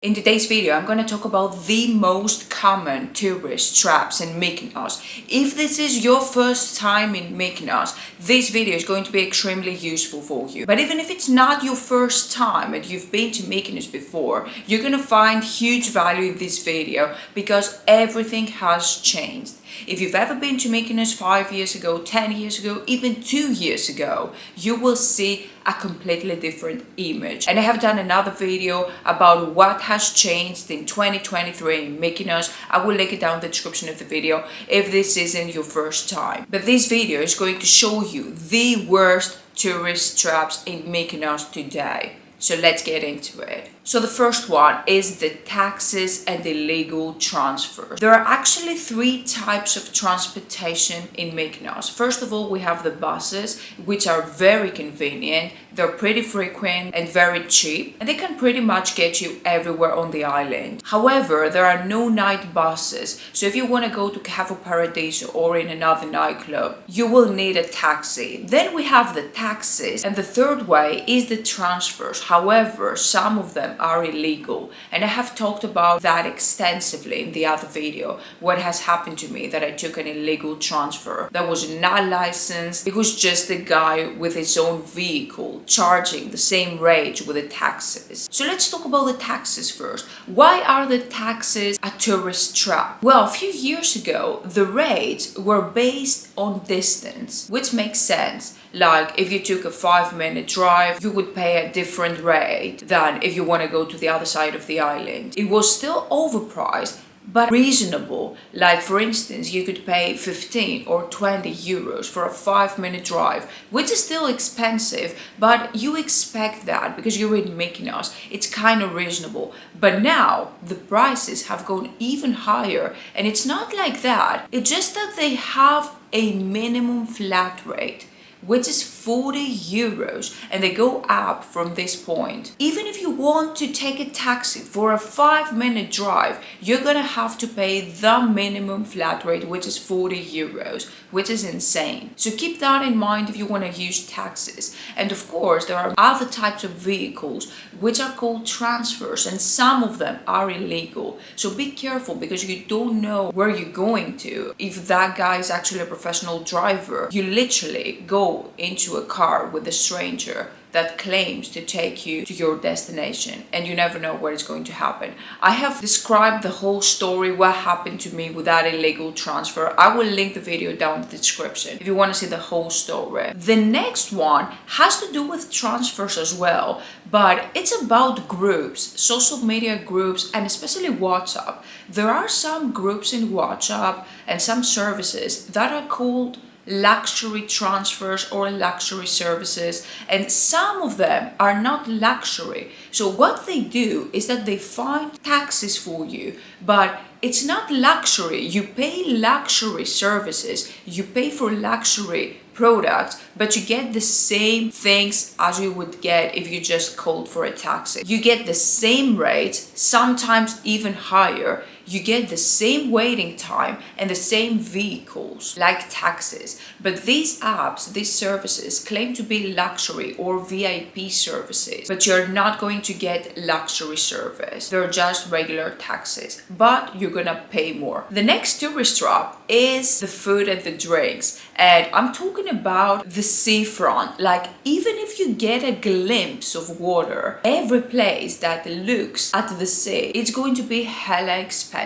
In today's video, I'm going to talk about the most common tourist traps in Mykonos. If this is your first time in Mykonos, this video is going to be extremely useful for you. But even if it's not your first time and you've been to Mykonos before, you're going to find huge value in this video because everything has changed. If you've ever been to Mykonos 5 years ago, 10 years ago, even 2 years ago, you will see a completely different image. And I have done another video about what has changed in 2023 in Mykonos. I will link it down in the description of the video if this isn't your first time. But this video is going to show you the worst tourist traps in Mykonos today. So let's get into it. So the first one is the taxes and illegal transfers. There are actually 3 types of transportation in Mykonos. First of all, we have the buses, which are very convenient. They're pretty frequent and very cheap, and they can pretty much get you everywhere on the island. However, there are no night buses. So if you want to go to Cafe Paradiso or in another nightclub, you will need a taxi. Then we have the taxis, and the third way is the transfers. However, some of them are illegal, and I have talked about that extensively in the other video. What has happened to me that I took an illegal transfer that was not licensed. It was just a guy with his own vehicle charging the same rate with the taxes. So let's talk about the taxes first. Why are the taxes a tourist trap? Well, a few years ago the rates were based on distance, which makes sense. Like if you took a 5-minute drive, you would pay a different rate than if you want to go to the other side of the island. It was still overpriced, but reasonable. Like for instance, you could pay 15 or 20 euros for a 5-minute drive, which is still expensive, but you expect that because you're in Mykonos. It's kind of reasonable. But now the prices have gone even higher, and it's not like that. It's just that they have a minimum flat rate, which is 40 euros, and they go up from this point. Even if you want to take a taxi for a 5-minute drive, you're gonna have to pay the minimum flat rate, which is 40 euros, which is insane. So keep that in mind if you want to use taxis. And of course, there are other types of vehicles which are called transfers, and some of them are illegal. So be careful because you don't know where you're going to. If that guy is actually a professional driver, you literally go into a car with a stranger that claims to take you to your destination, and you never know where it's going to happen. I have described the whole story, what happened to me with that illegal transfer. I will link the video down in the description if you want to see the whole story. The next one has to do with transfers as well, but it's about groups, social media groups, and especially WhatsApp. There are some groups in WhatsApp and some services that are called luxury transfers or luxury services, and some of them are not luxury. So what they do is that they find taxes for you, but it's not luxury. You pay luxury services, you pay for luxury products, but you get the same things as you would get if you just called for a taxi. You get the same rates, sometimes even higher. You get the same waiting time and the same vehicles like taxis. But these apps, these services claim to be luxury or VIP services, but you're not going to get luxury service. They're just regular taxis, but you're gonna pay more. The next tourist trap is the food and the drinks. And I'm talking about the seafront. Like even if you get a glimpse of water, every place that looks at the sea, it's going to be hella expensive.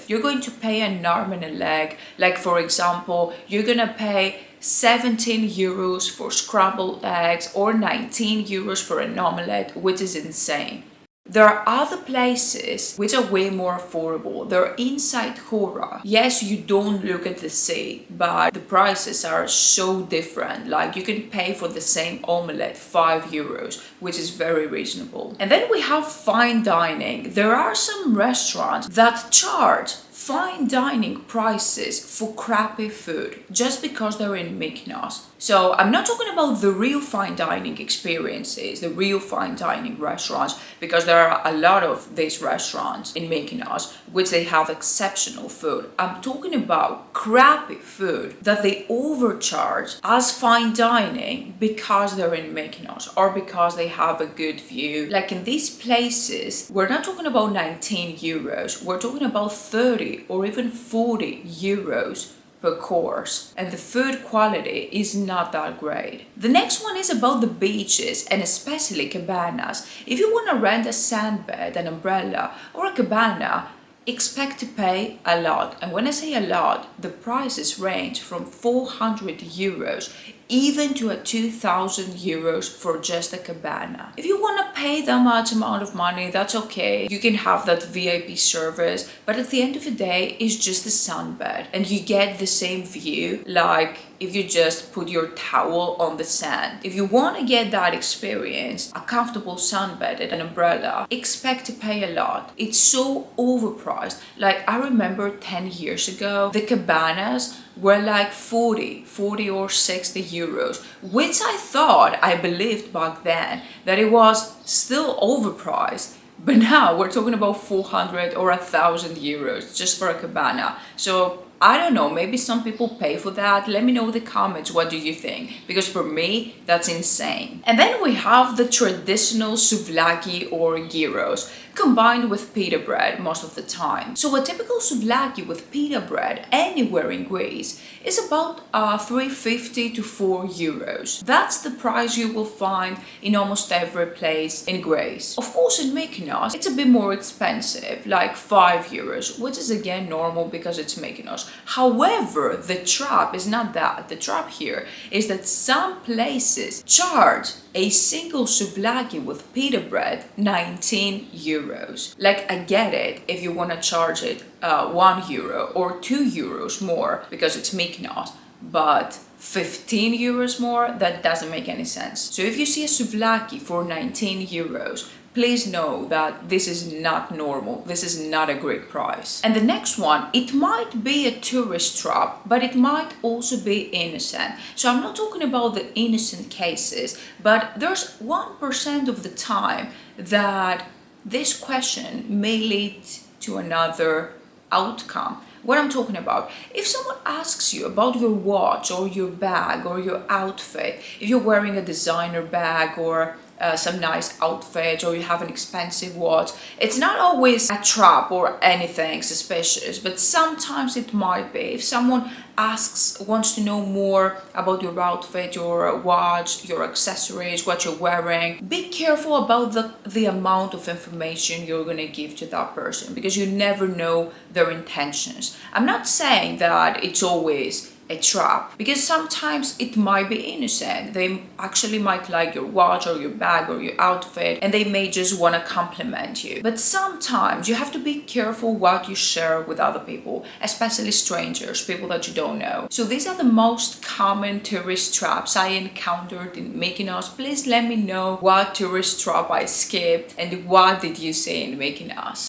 You're going to pay an arm and a leg. Like for example, you're gonna pay 17 euros for scrambled eggs or 19 euros for an omelette, which is insane. There are other places which are way more affordable. They're inside Hora. Yes, you don't look at the sea, but the prices are so different. Like you can pay for the same omelette 5 euros, which is very reasonable. And then we have fine dining. There are some restaurants that charge fine dining prices for crappy food just because they're in Mykonos. So I'm not talking about the real fine dining experiences, the real fine dining restaurants, because there are a lot of these restaurants in Mykonos which they have exceptional food. I'm talking about crappy food that they overcharge as fine dining because they're in Mykonos or because they have a good view. Like in these places, we're not talking about 19 euros, we're talking about 30 or even 40 euros per course, and the food quality is not that great. The next one is about the beaches and especially cabanas. If you want to rent a sandbed, an umbrella or a cabana, expect to pay a lot. And when I say a lot, the prices range from 400 euros even to 2,000 euros for just a cabana. If you want to pay that much amount of money, that's okay. You can have that VIP service, but at the end of the day, it's just a sunbed and you get the same view like if you just put your towel on the sand. If you want to get that experience, a comfortable sunbed and an umbrella, expect to pay a lot. It's so overpriced. Like I remember 10 years ago, the cabanas were like 40 or 60 euros, which I believed back then that it was still overpriced. But now we're talking about 400 or 1,000 euros just for a cabana. So I don't know, maybe some people pay for that. Let me know in the comments, what do you think? Because for me, that's insane. And then we have the traditional souvlaki or gyros, combined with pita bread most of the time. So a typical souvlaki with pita bread anywhere in Greece is about 350 to 4 euros. That's the price you will find in almost every place in Greece. Of course, in Mykonos, it's a bit more expensive, like 5 euros, which is again normal because it's Mykonos. However, the trap is not that. The trap here is that some places charge a single souvlaki with pita bread 19 euros. Like, I get it if you want to charge it 1 euro or 2 euros more because it's Mykonos, but 15 euros more, that doesn't make any sense. So if you see a souvlaki for 19 euros, please know that this is not normal. This is not a Greek price. And the next one, it might be a tourist trap, but it might also be innocent. So I'm not talking about the innocent cases, but there's 1% of the time that this question may lead to another outcome. What I'm talking about, if someone asks you about your watch or your bag or your outfit, if you're wearing a designer bag or some nice outfit or you have an expensive watch, it's not always a trap or anything suspicious, but sometimes it might be. If someone wants to know more about your outfit, your watch, your accessories, what you're wearing, be careful about the amount of information you're going to give to that person, because you never know their intentions. I'm not saying that it's always a trap, because sometimes it might be innocent. They actually might like your watch or your bag or your outfit and they may just want to compliment you. But sometimes you have to be careful what you share with other people, especially strangers, people that you don't know. So these are the most common tourist traps I encountered in Mykonos. Please let me know what tourist trap I skipped and what did you see in Mykonos.